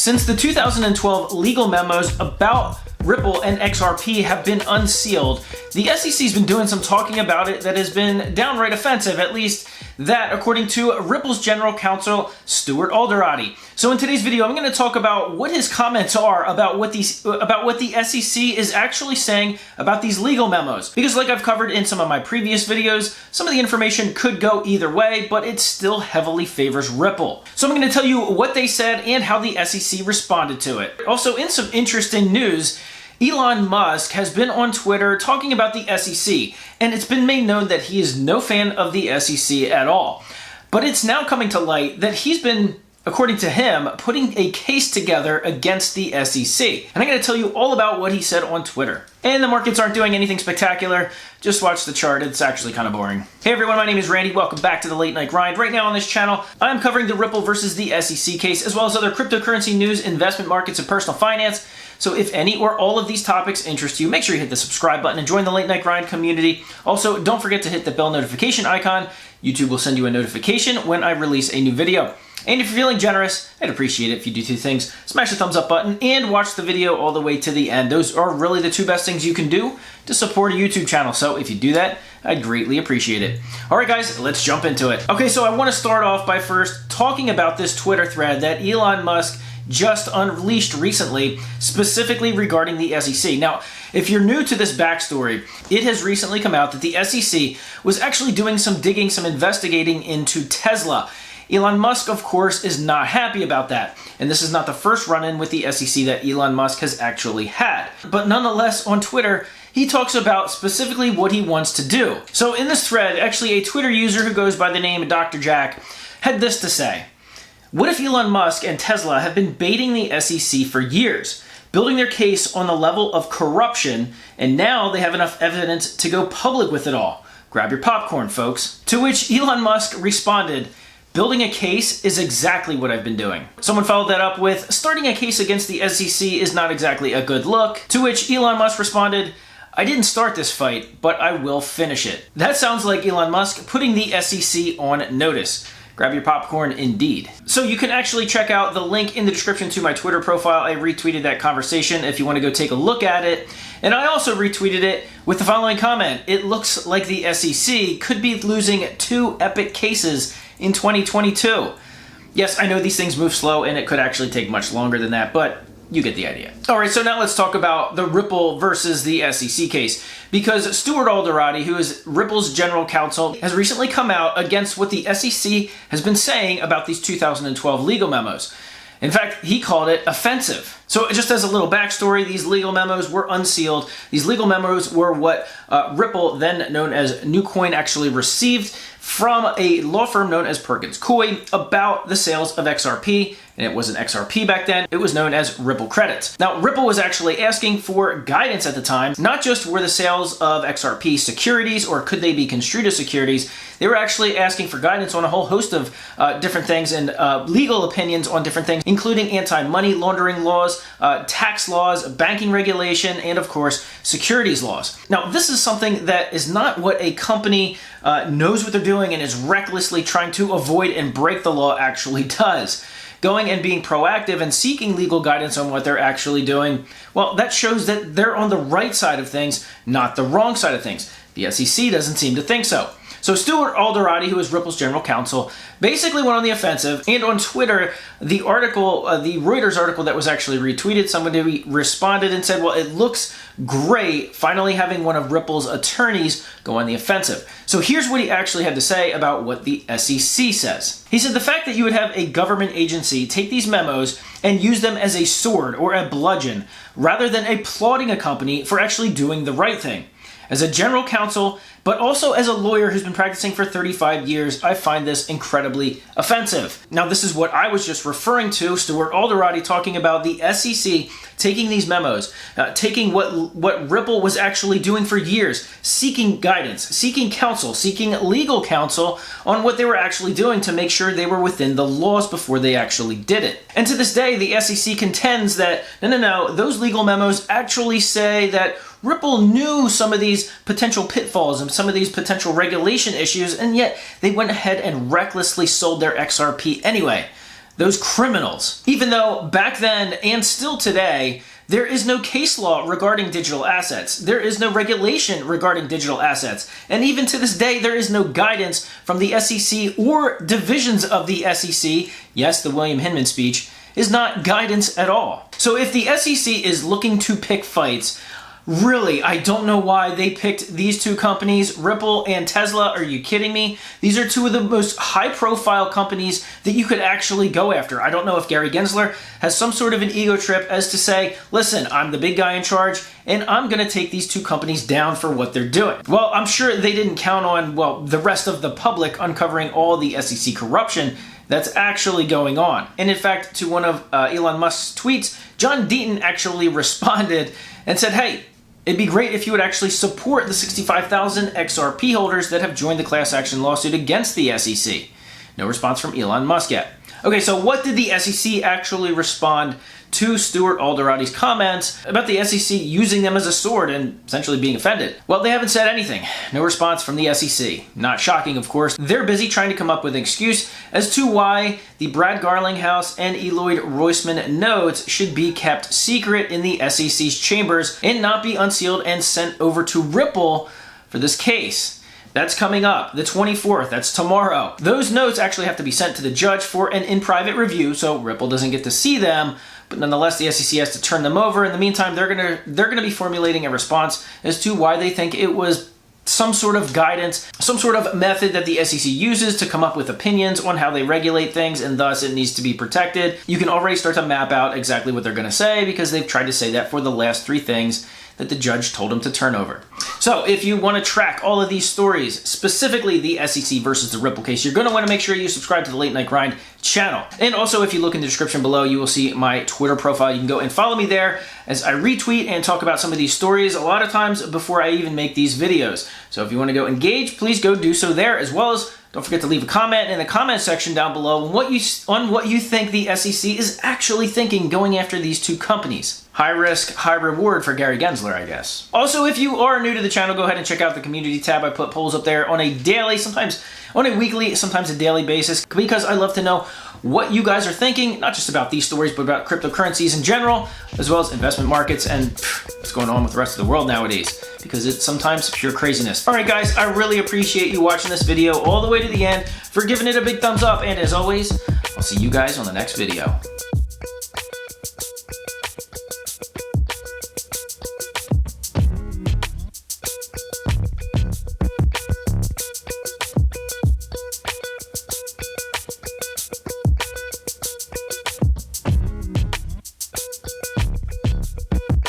Since the 2012 legal memos about Ripple and XRP have been unsealed, the SEC's been doing some talking about it that has been downright offensive, at least that according to Ripple's general counsel, Stuart Alderati. So in today's video, I'm going to talk about what his comments are about what the SEC is actually saying about these legal memos. Because like I've covered in some of my previous videos, some of the information could go either way, but it still heavily favors Ripple. So I'm going to tell you what they said and how the SEC responded to it. Also, in some interesting news, Elon Musk has been on Twitter talking about the SEC, and it's been made known that he is no fan of the SEC at all. But it's now coming to light that he's been, according to him, putting a case together against the SEC. And I'm going to tell you all about what he said on Twitter. And the markets aren't doing anything spectacular. Just watch the chart. It's actually kind of boring. Hey everyone, my name is Randy. Welcome back to the Late Night Grind. Right now on this channel, I'm covering the Ripple versus the SEC case, as well as other cryptocurrency news, investment markets, and personal finance. So if any or all of these topics interest you, make sure you hit the subscribe button and join the Late Night Grind community. Also, don't forget to hit the bell notification icon. YouTube will send you a notification when I release a new video. And if you're feeling generous, I'd appreciate it if you do two things. Smash the thumbs up button and watch the video all the way to the end. Those are really the two best things you can do to support a YouTube channel. So if you do that, I'd greatly appreciate it. All right, guys, let's jump into it. Okay, so I want to start off by first talking about this Twitter thread that Elon Musk just unleashed recently, specifically regarding the SEC. Now, if you're new to this backstory, it has recently come out that the SEC was actually doing some digging, some investigating into Tesla. Elon Musk, of course, is not happy about that. And this is not the first run-in with the SEC that Elon Musk has actually had. But nonetheless, on Twitter, he talks about specifically what he wants to do. So in this thread, actually a Twitter user who goes by the name of Dr. Jack had this to say. What if Elon Musk and Tesla have been baiting the SEC for years, building their case on the level of corruption, and now they have enough evidence to go public with it all? Grab your popcorn, folks. To which Elon Musk responded, building a case is exactly what I've been doing. Someone followed that up with, starting a case against the SEC is not exactly a good look. To which Elon Musk responded, I didn't start this fight, but I will finish it. That sounds like Elon Musk putting the SEC on notice. Grab your popcorn indeed. So you can actually check out the link in the description to my Twitter profile. I retweeted that conversation if you want to go take a look at it. And I also retweeted it with the following comment. It looks like the SEC could be losing 2 epic cases in 2022. Yes, I know these things move slow and it could actually take much longer than that, but you get the idea. All right, so now let's talk about the Ripple versus the SEC case. Because Stuart Alderati, who is Ripple's general counsel, has recently come out against what the SEC has been saying about these 2012 legal memos. In fact, he called it offensive. So just as a little backstory, these legal memos were unsealed. These legal memos were what Ripple, then known as NewCoin, actually received from a law firm known as Perkins Coie about the sales of XRP. And it wasn't XRP back then, it was known as Ripple credits. Now, Ripple was actually asking for guidance at the time, not just were the sales of XRP securities or could they be construed as securities, they were actually asking for guidance on a whole host of different things and legal opinions on different things, including anti-money laundering laws, tax laws, banking regulation, and of course, securities laws. Now, this is something that is not what a company knows what they're doing and is recklessly trying to avoid and break the law actually does. Going and being proactive and seeking legal guidance on what they're actually doing, well, that shows that they're on the right side of things, not the wrong side of things. The SEC doesn't seem to think so. So Stuart Alderati, who is Ripple's general counsel, basically went on the offensive, and on Twitter, the article, the Reuters article that was actually retweeted, somebody responded and said, well, it looks great finally having one of Ripple's attorneys go on the offensive. So here's what he actually had to say about what the SEC says. He said, the fact that you would have a government agency take these memos and use them as a sword or a bludgeon, rather than applauding a company for actually doing the right thing. As a general counsel, but also as a lawyer who's been practicing for 35 years, I find this incredibly offensive. Now, this is what I was just referring to, Stuart Alderati talking about the SEC taking these memos, taking what Ripple was actually doing for years, seeking guidance, seeking counsel, seeking legal counsel on what they were actually doing to make sure they were within the laws before they actually did it. And to this day, the SEC contends that, no, those legal memos actually say that Ripple knew some of these potential pitfalls and some of these potential regulation issues, and yet they went ahead and recklessly sold their XRP anyway. those criminals. Even though back then and still today, there is no case law regarding digital assets. There is no regulation regarding digital assets. And even to this day, there is no guidance from the SEC or divisions of the SEC. Yes, the William Hinman speech is not guidance at all. So if the SEC is looking to pick fights, really, I don't know why they picked these two companies, Ripple and Tesla. Are you kidding me? These are two of the most high-profile companies that you could actually go after. I don't know if Gary Gensler has some sort of an ego trip as to say, listen, I'm the big guy in charge, and I'm going to take these two companies down for what they're doing. Well, I'm sure they didn't count on, well, the rest of the public uncovering all the SEC corruption that's actually going on. And in fact, to one of Elon Musk's tweets, John Deaton actually responded and said, hey, it'd be great if you would actually support the 65,000 XRP holders that have joined the class action lawsuit against the SEC. No response from Elon Musk yet. Okay, so what did the SEC actually respond to Stuart Alderoty's comments about the SEC using them as a sword and essentially being offended? Well, they haven't said anything. No response from the SEC. Not shocking, of course. They're busy trying to come up with an excuse as to why the Brad Garlinghouse and Eloyd Roisman notes should be kept secret in the SEC's chambers and not be unsealed and sent over to Ripple for this case. That's coming up, the 24th, that's tomorrow. Those notes actually have to be sent to the judge for an in-private review, so Ripple doesn't get to see them, but nonetheless, the SEC has to turn them over. In the meantime, they're gonna be formulating a response as to why they think it was some sort of guidance, some sort of method that the SEC uses to come up with opinions on how they regulate things, and thus it needs to be protected. You can already start to map out exactly what they're gonna say because they've tried to say that for the last three things that the judge told him to turn over. So if you want to track all of these stories, specifically the SEC versus the Ripple case, you're going to want to make sure you subscribe to the Late Night Grind channel. And also, if you look in the description below, you will see my Twitter profile. You can go and follow me there as I retweet and talk about some of these stories a lot of times before I even make these videos. So if you want to go engage, please go do so there, as well as don't forget to leave a comment in the comment section down below on what you think the SEC is actually thinking going after these two companies. High risk, high reward for Gary Gensler, I guess. Also, if you are new to the channel, go ahead and check out the community tab. I put polls up there on a daily, sometimes on a weekly, sometimes a daily basis, because I love to know what you guys are thinking, not just about these stories, but about cryptocurrencies in general, as well as investment markets and what's going on with the rest of the world nowadays, because it's sometimes pure craziness. All right, guys, I really appreciate you watching this video all the way to the end, for giving it a big thumbs up, and as always, I'll see you guys on the next video.